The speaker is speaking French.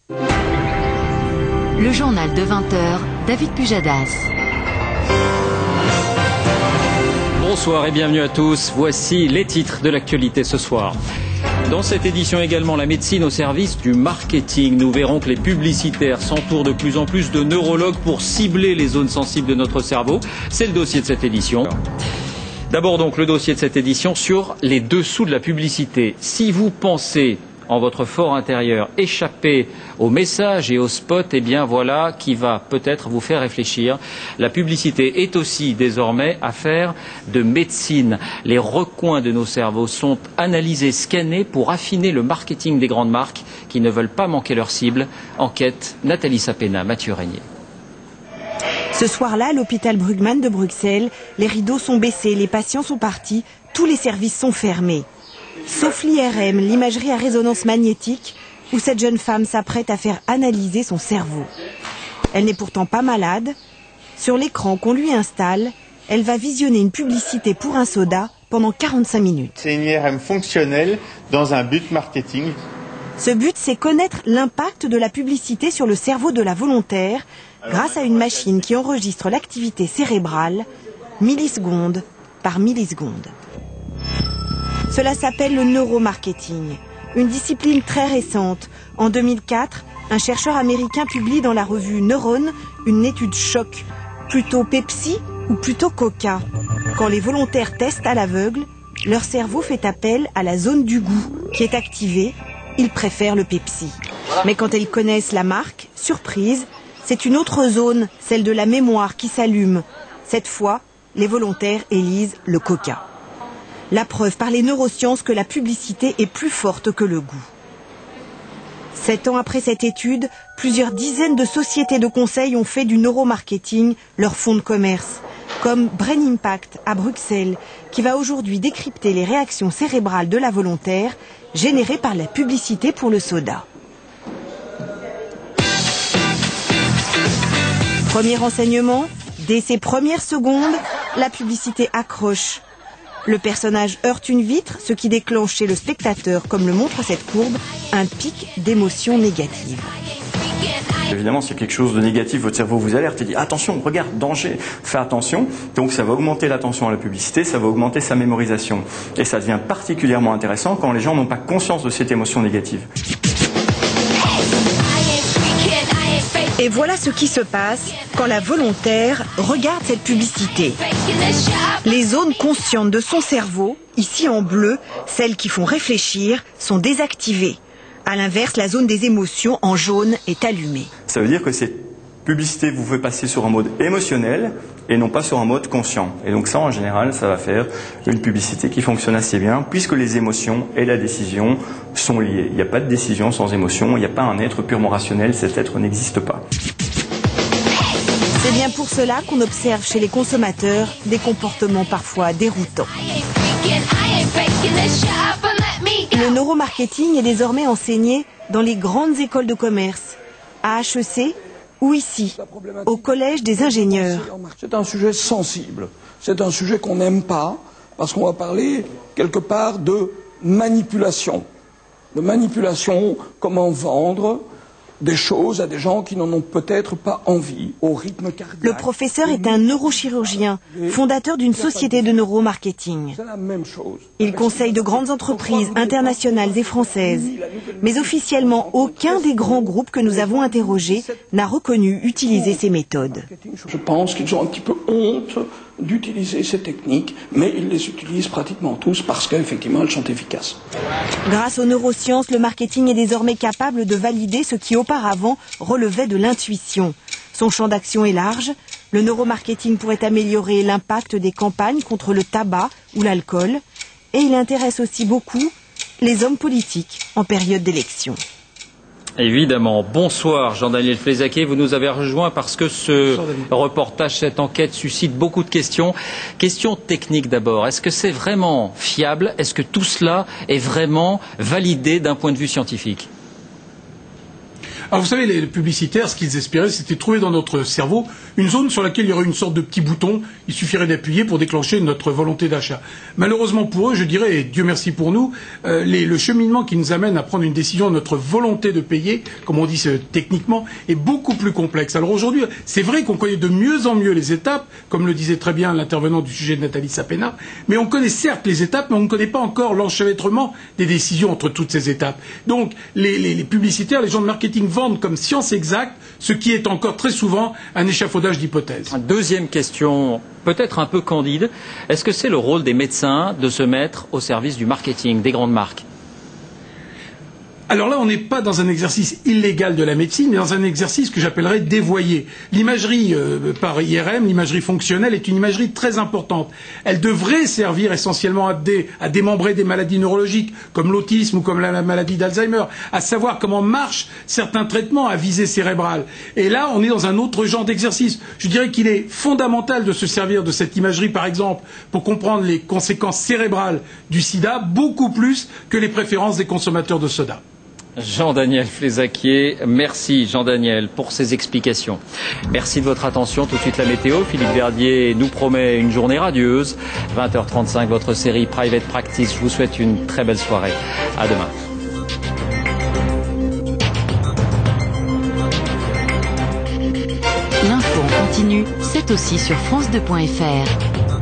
Le journal de 20h, David Pujadas. Bonsoir et bienvenue à tous. Voici les titres de l'actualité ce soir. Dans cette édition également, la médecine au service du marketing. Nous verrons que les publicitaires s'entourent de plus en plus de neurologues pour cibler les zones sensibles de notre cerveau. C'est le dossier de cette édition. D'abord donc le dossier de cette édition sur les dessous de la publicité. Si vous pensez en votre fort intérieur échapper aux messages et aux spots, eh bien voilà qui va peut-être vous faire réfléchir. La publicité est aussi désormais affaire de médecine. Les recoins de nos cerveaux sont analysés, scannés pour affiner le marketing des grandes marques qui ne veulent pas manquer leur cible. Enquête Nathalie Sapena, Mathieu Régnier. Ce soir-là, à l'hôpital Brugman de Bruxelles, les rideaux sont baissés, les patients sont partis, tous les services sont fermés. Sauf l'IRM, l'imagerie à résonance magnétique, où cette jeune femme s'apprête à faire analyser son cerveau. Elle n'est pourtant pas malade. Sur l'écran qu'on lui installe, elle va visionner une publicité pour un soda pendant 45 minutes. C'est une IRM fonctionnelle dans un but marketing. Ce but, c'est connaître l'impact de la publicité sur le cerveau de la volontaire grâce à une machine qui enregistre l'activité cérébrale milliseconde par milliseconde. Cela s'appelle le neuromarketing, une discipline très récente. En 2004, un chercheur américain publie dans la revue Neurone une étude choc. Plutôt Pepsi ou plutôt Coca? Quand les volontaires testent à l'aveugle, leur cerveau fait appel à la zone du goût qui est activée. Ils préfèrent le Pepsi. Mais quand elles connaissent la marque, surprise, c'est une autre zone, celle de la mémoire, qui s'allume. Cette fois, les volontaires élisent le Coca. La preuve par les neurosciences que la publicité est plus forte que le goût. 7 ans après cette étude, plusieurs dizaines de sociétés de conseil ont fait du neuromarketing leur fonds de commerce, comme Brain Impact à Bruxelles, qui va aujourd'hui décrypter les réactions cérébrales de la volontaire générées par la publicité pour le soda. Premier renseignement, dès ses premières secondes, la publicité accroche. Le personnage heurte une vitre, ce qui déclenche chez le spectateur, comme le montre cette courbe, un pic d'émotions négatives. Évidemment, s'il y a quelque chose de négatif, votre cerveau vous alerte et dit « Attention, regarde, danger, fais attention ». Donc ça va augmenter l'attention à la publicité, ça va augmenter sa mémorisation. Et ça devient particulièrement intéressant quand les gens n'ont pas conscience de cette émotion négative. Et voilà ce qui se passe quand la volontaire regarde cette publicité. Les zones conscientes de son cerveau, ici en bleu, celles qui font réfléchir, sont désactivées. À l'inverse, la zone des émotions en jaune est allumée. Ça veut dire que cette publicité vous fait passer sur un mode émotionnel et non pas sur un mode conscient. Et donc ça, en général, ça va faire une publicité qui fonctionne assez bien puisque les émotions et la décision sont liées. Il n'y a pas de décision sans émotion, il n'y a pas un être purement rationnel, cet être n'existe pas. C'est bien pour cela qu'on observe chez les consommateurs des comportements parfois déroutants. Le neuromarketing est désormais enseigné dans les grandes écoles de commerce, à HEC ou ici, au Collège des ingénieurs. C'est un sujet sensible, c'est un sujet qu'on n'aime pas, parce qu'on va parler quelque part de manipulation. De manipulation, comment vendre des choses à des gens qui n'en ont peut-être pas envie, au rythme cardiaque. Le professeur est un neurochirurgien, fondateur d'une société de neuromarketing. C'est la même chose. Il conseille de grandes entreprises internationales et françaises. Mais officiellement, aucun des grands groupes que nous avons interrogés n'a reconnu utiliser ces méthodes. Je pense qu'ils ont un petit peu honte d'utiliser ces techniques, mais ils les utilisent pratiquement tous parce qu'effectivement elles sont efficaces. Grâce aux neurosciences, le marketing est désormais capable de valider ce qui auparavant relevait de l'intuition. Son champ d'action est large. Le neuromarketing pourrait améliorer l'impact des campagnes contre le tabac ou l'alcool. Et il intéresse aussi beaucoup les hommes politiques en période d'élection. Évidemment. Bonsoir Jean-Daniel Flézaquet, vous nous avez rejoint parce que ce reportage, cette enquête suscite beaucoup de questions. Questions techniques d'abord. Est-ce que c'est vraiment fiable? Est-ce que tout cela est vraiment validé d'un point de vue scientifique? Alors vous savez, les publicitaires, ce qu'ils espéraient, c'était trouver dans notre cerveau une zone sur laquelle il y aurait une sorte de petit bouton. Il suffirait d'appuyer pour déclencher notre volonté d'achat. Malheureusement pour eux, je dirais, et Dieu merci pour nous, le cheminement qui nous amène à prendre une décision, notre volonté de payer, comme on dit techniquement, est beaucoup plus complexe. Alors aujourd'hui, c'est vrai qu'on connaît de mieux en mieux les étapes, comme le disait très bien l'intervenant du sujet de Nathalie Sapena, mais on connaît certes les étapes, mais on ne connaît pas encore l'enchevêtrement des décisions entre toutes ces étapes. Donc les publicitaires, les gens de marketing vendent comme science exacte, ce qui est encore très souvent un échafaudage d'hypothèses. Deuxième question, peut-être un peu candide. Est-ce que c'est le rôle des médecins de se mettre au service du marketing des grandes marques ? Alors là, on n'est pas dans un exercice illégal de la médecine, mais dans un exercice que j'appellerais dévoyé. L'imagerie par IRM, l'imagerie fonctionnelle, est une imagerie très importante. Elle devrait servir essentiellement à démembrer des maladies neurologiques, comme l'autisme ou comme la maladie d'Alzheimer, à savoir comment marchent certains traitements à visée cérébrale. Et là, on est dans un autre genre d'exercice. Je dirais qu'il est fondamental de se servir de cette imagerie, par exemple, pour comprendre les conséquences cérébrales du sida, beaucoup plus que les préférences des consommateurs de soda. Jean-Daniel Flézaquier, merci Jean-Daniel pour ces explications. Merci de votre attention. Tout de suite la météo. Philippe Verdier nous promet une journée radieuse. 20h35, votre série Private Practice. Je vous souhaite une très belle soirée. À demain. L'info en continu, c'est aussi sur France2.fr.